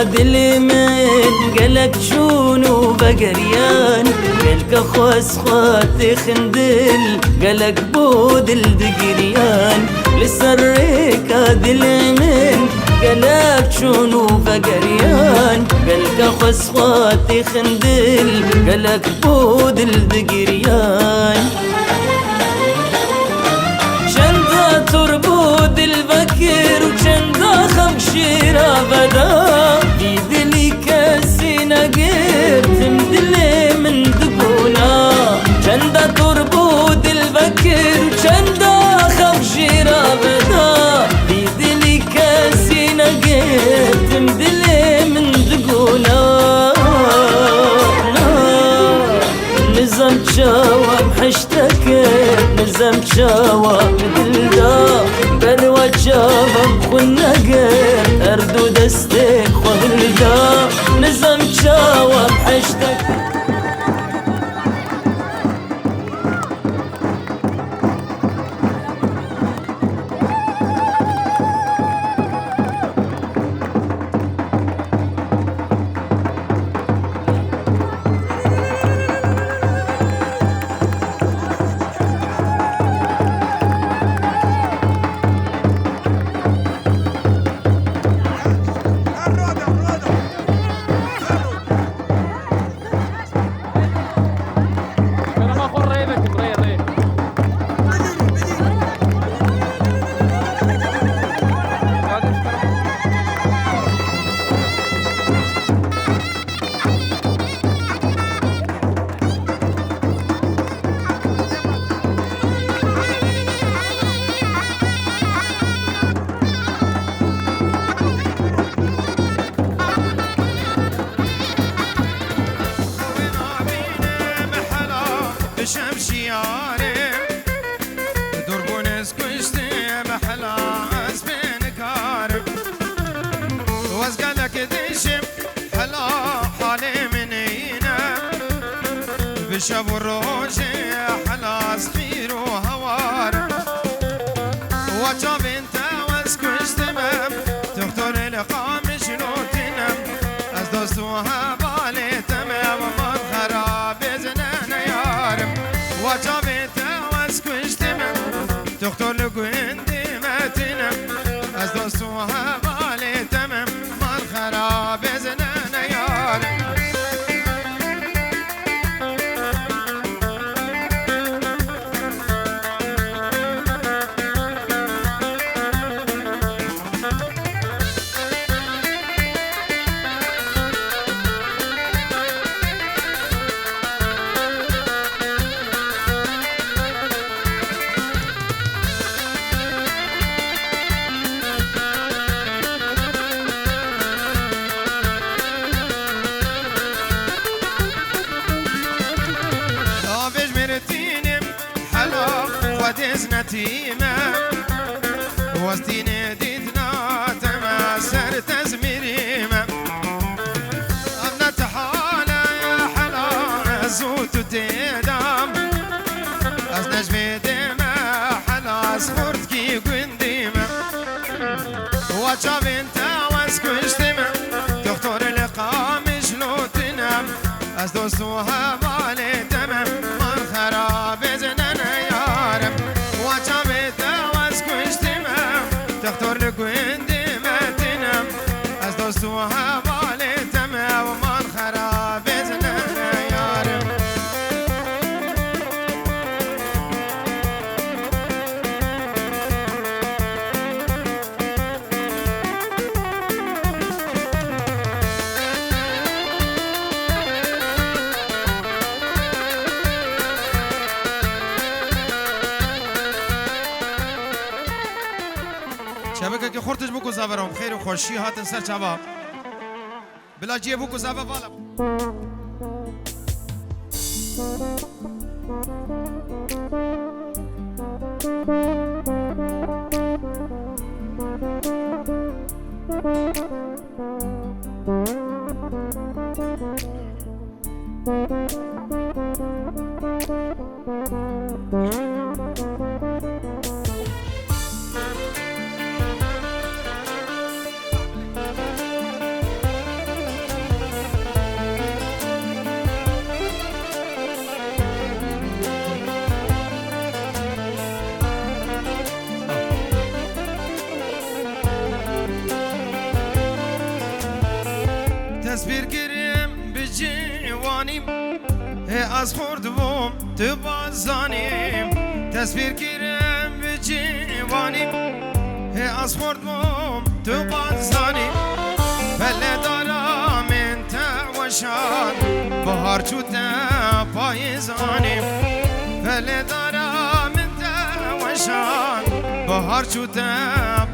دلي من قالك شونو بقريان قالك اخو اسخواتي خندل قالك بود الدقريان لسريك دلي من قالك شونو بقريان قالك اخو اسخواتي خندل قالك بود الدقريان شندا تربود البكر وشندا خمشيرة بدا يدلي كاسينا قير تمدلي من دقونا شندا تربود البكر وشندا خمشيرة بدا يدلي كاسينا قير تمدلي من دقونا نظام شوام حشتك نظام شوام دلدا بلوى شوام خلنا غير اردو دستك وهلدا نظام شوام حشتك شب الروج حلاس خير وهوار وجب انت واسكش تمام تختار لقام شنو تنام از دوستوها بالي تمام من خراب زنانا يارم وجب انت واسكش تمام تختار لقوندي ما تنام از دوستوها بالي تمام من خراب زنانا يارم نتيمة وستين ديدنا تماسر تزميريمة أبنى تحالة يا حلا زوت تيدام أز نجمي ديمة حلا صفرت كي قنديمة واتشاف انت واسكوش تيمة تختار لقام شلو تنام أز دوستوها بالي تمام من خراب زنانا يارم تختار لك ويندي ما تنام از دوستوها بالي تمام ومن خراب زنانا يارم شبكه که خورتش بکو زبرم خیر و خوشی هاتن سر چابا بلا جیه بکو زبا والا از خورد بوم تو بازانیم تصویر گیرم به جوانیم از خورد بوم تو بازانیم بله دارم انت وشان بهار چوته پایزانیم بله دارم انت وشان بهار چوته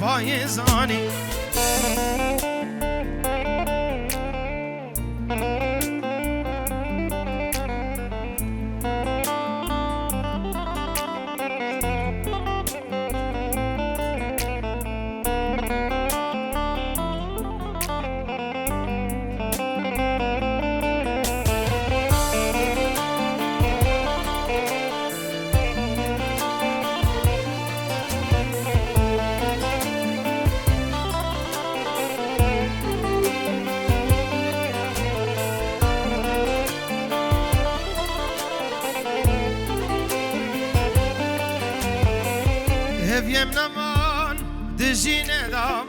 پایزانیم هفیم نمان دجین دام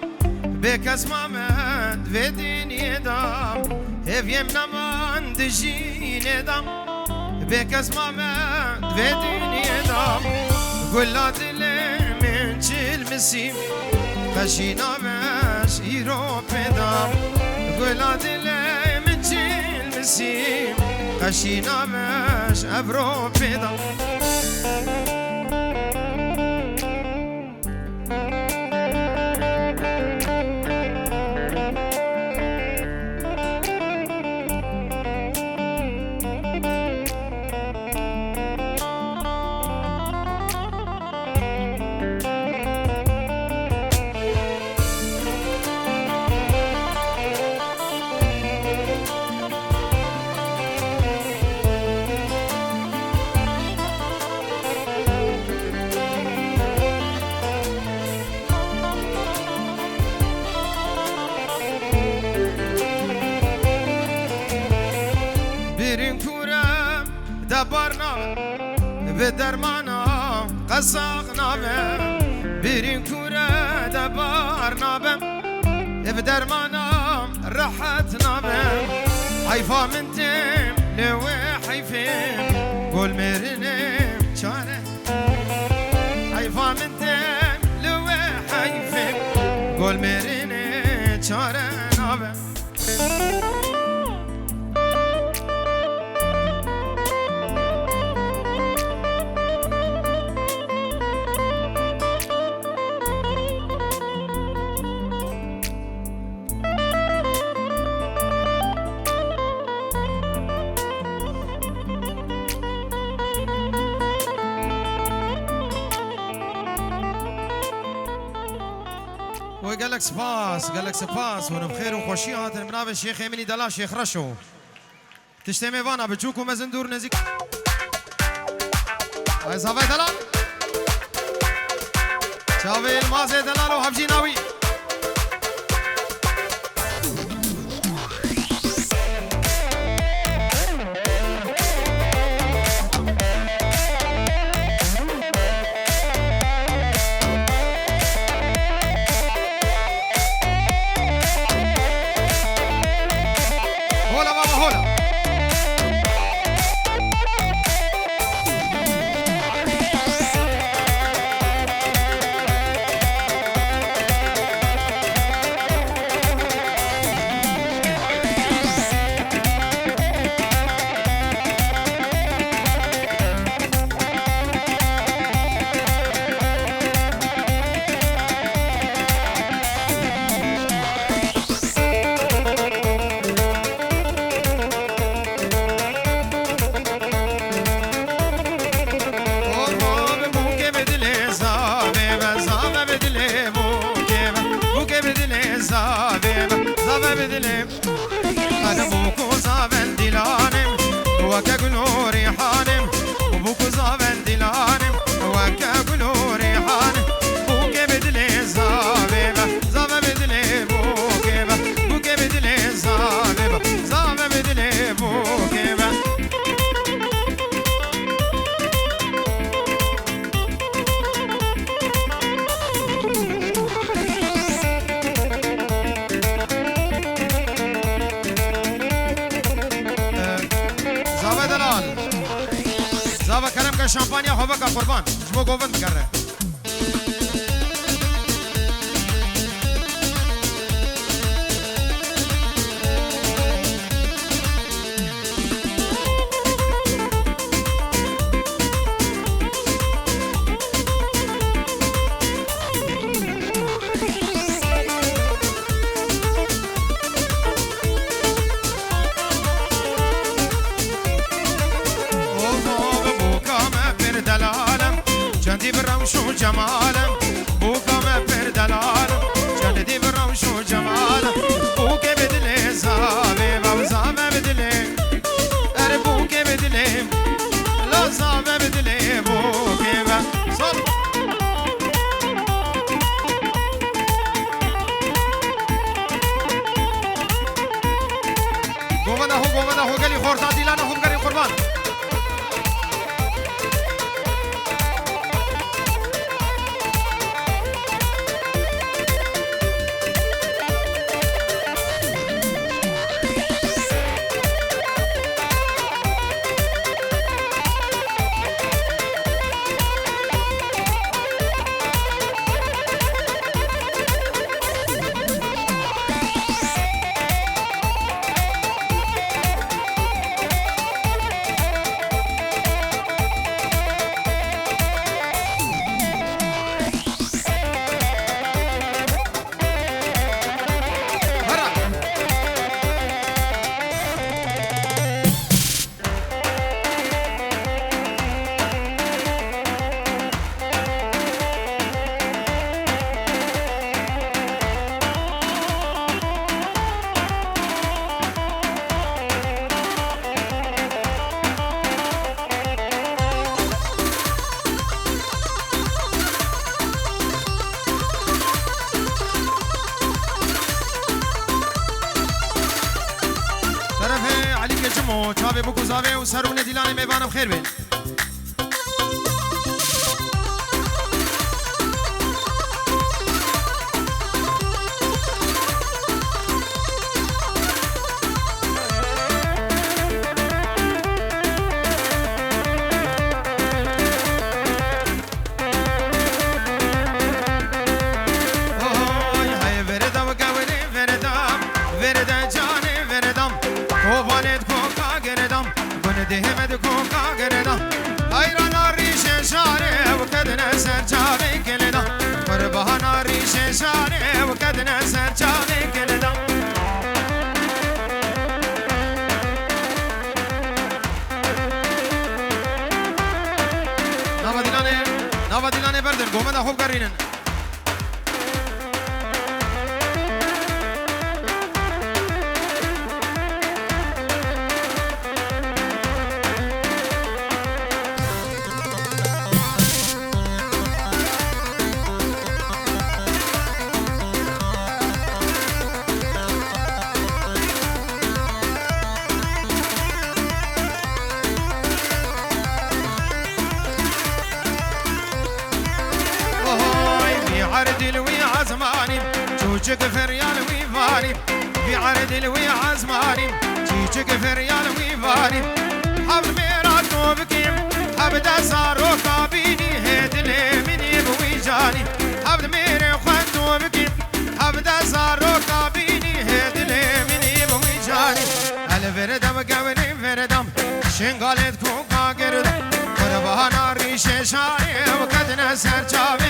بکس مامد و دینی دام هفیم نمان دجین دام بکس مامد و دینی دام گلا دل من چل مسیم خشینا بش ایرو پیدام گلا دل من چل مسیم خشینا بش ابرو پیدام به درمانا قصاق نابم برین کوره دبار نابم به درمانا راحت نابم حیفا من تم لوی حیفم قول مرنم چاره حیفا من تم لوی حیفم قول مرنم چاره نابم قالك سباس قالك سباس وانا بخير وخوشي هاتن مناب الشيخ يمني دلا شيخ رشو تشتمي وانا بتشوكم مزندور نزيك هاي صافي دلال شافي المازي دلال وحبجي ناوي بدلم أنا بوكو زابن دلانم وكاقلو ريحانم وبوكو زابن دلانم وكاقلو ريحانم بوكي بدلي زابيبة زابة بدلي بوكيبة بوكي بدلي زابيبة زابة بدلي بوكيبة زابة دلال زاوا کرم که شامپانیا خوبه که قربان جمو گووند کرده شو جمالم بوكم بردلالم جلدي برام شو جمالم بوك بدلي زابي بوزام بدلي بوك بدلي لا زام بدلي بوك صل قومنا هو قالي خورتا ديلانا هم قالي قربان چاوه بکو زاوه و سرون دیلان میوانم خیر بین دهمد کوکا گردا ایران ریش شاره و کدن سر چاوی کلدا قربان ریش شاره و کدن سر چاوی کلدا نوادیلانه بردن گومه دا خوب کرینن عرض الوي عزماني جوجك فريال ويفاني في عرض الوي عزماني جوجك فريال ويفاني حب ميرا توبكيم حب دسارو كابيني هدلي مني بويجاني حب ميرا خوان توبكيم حب دسارو كابيني هدلي مني بويجاني الفردم قوني فردم شنغالت كوكا قرد قربانا ريش شاري وكدنا سرچاوي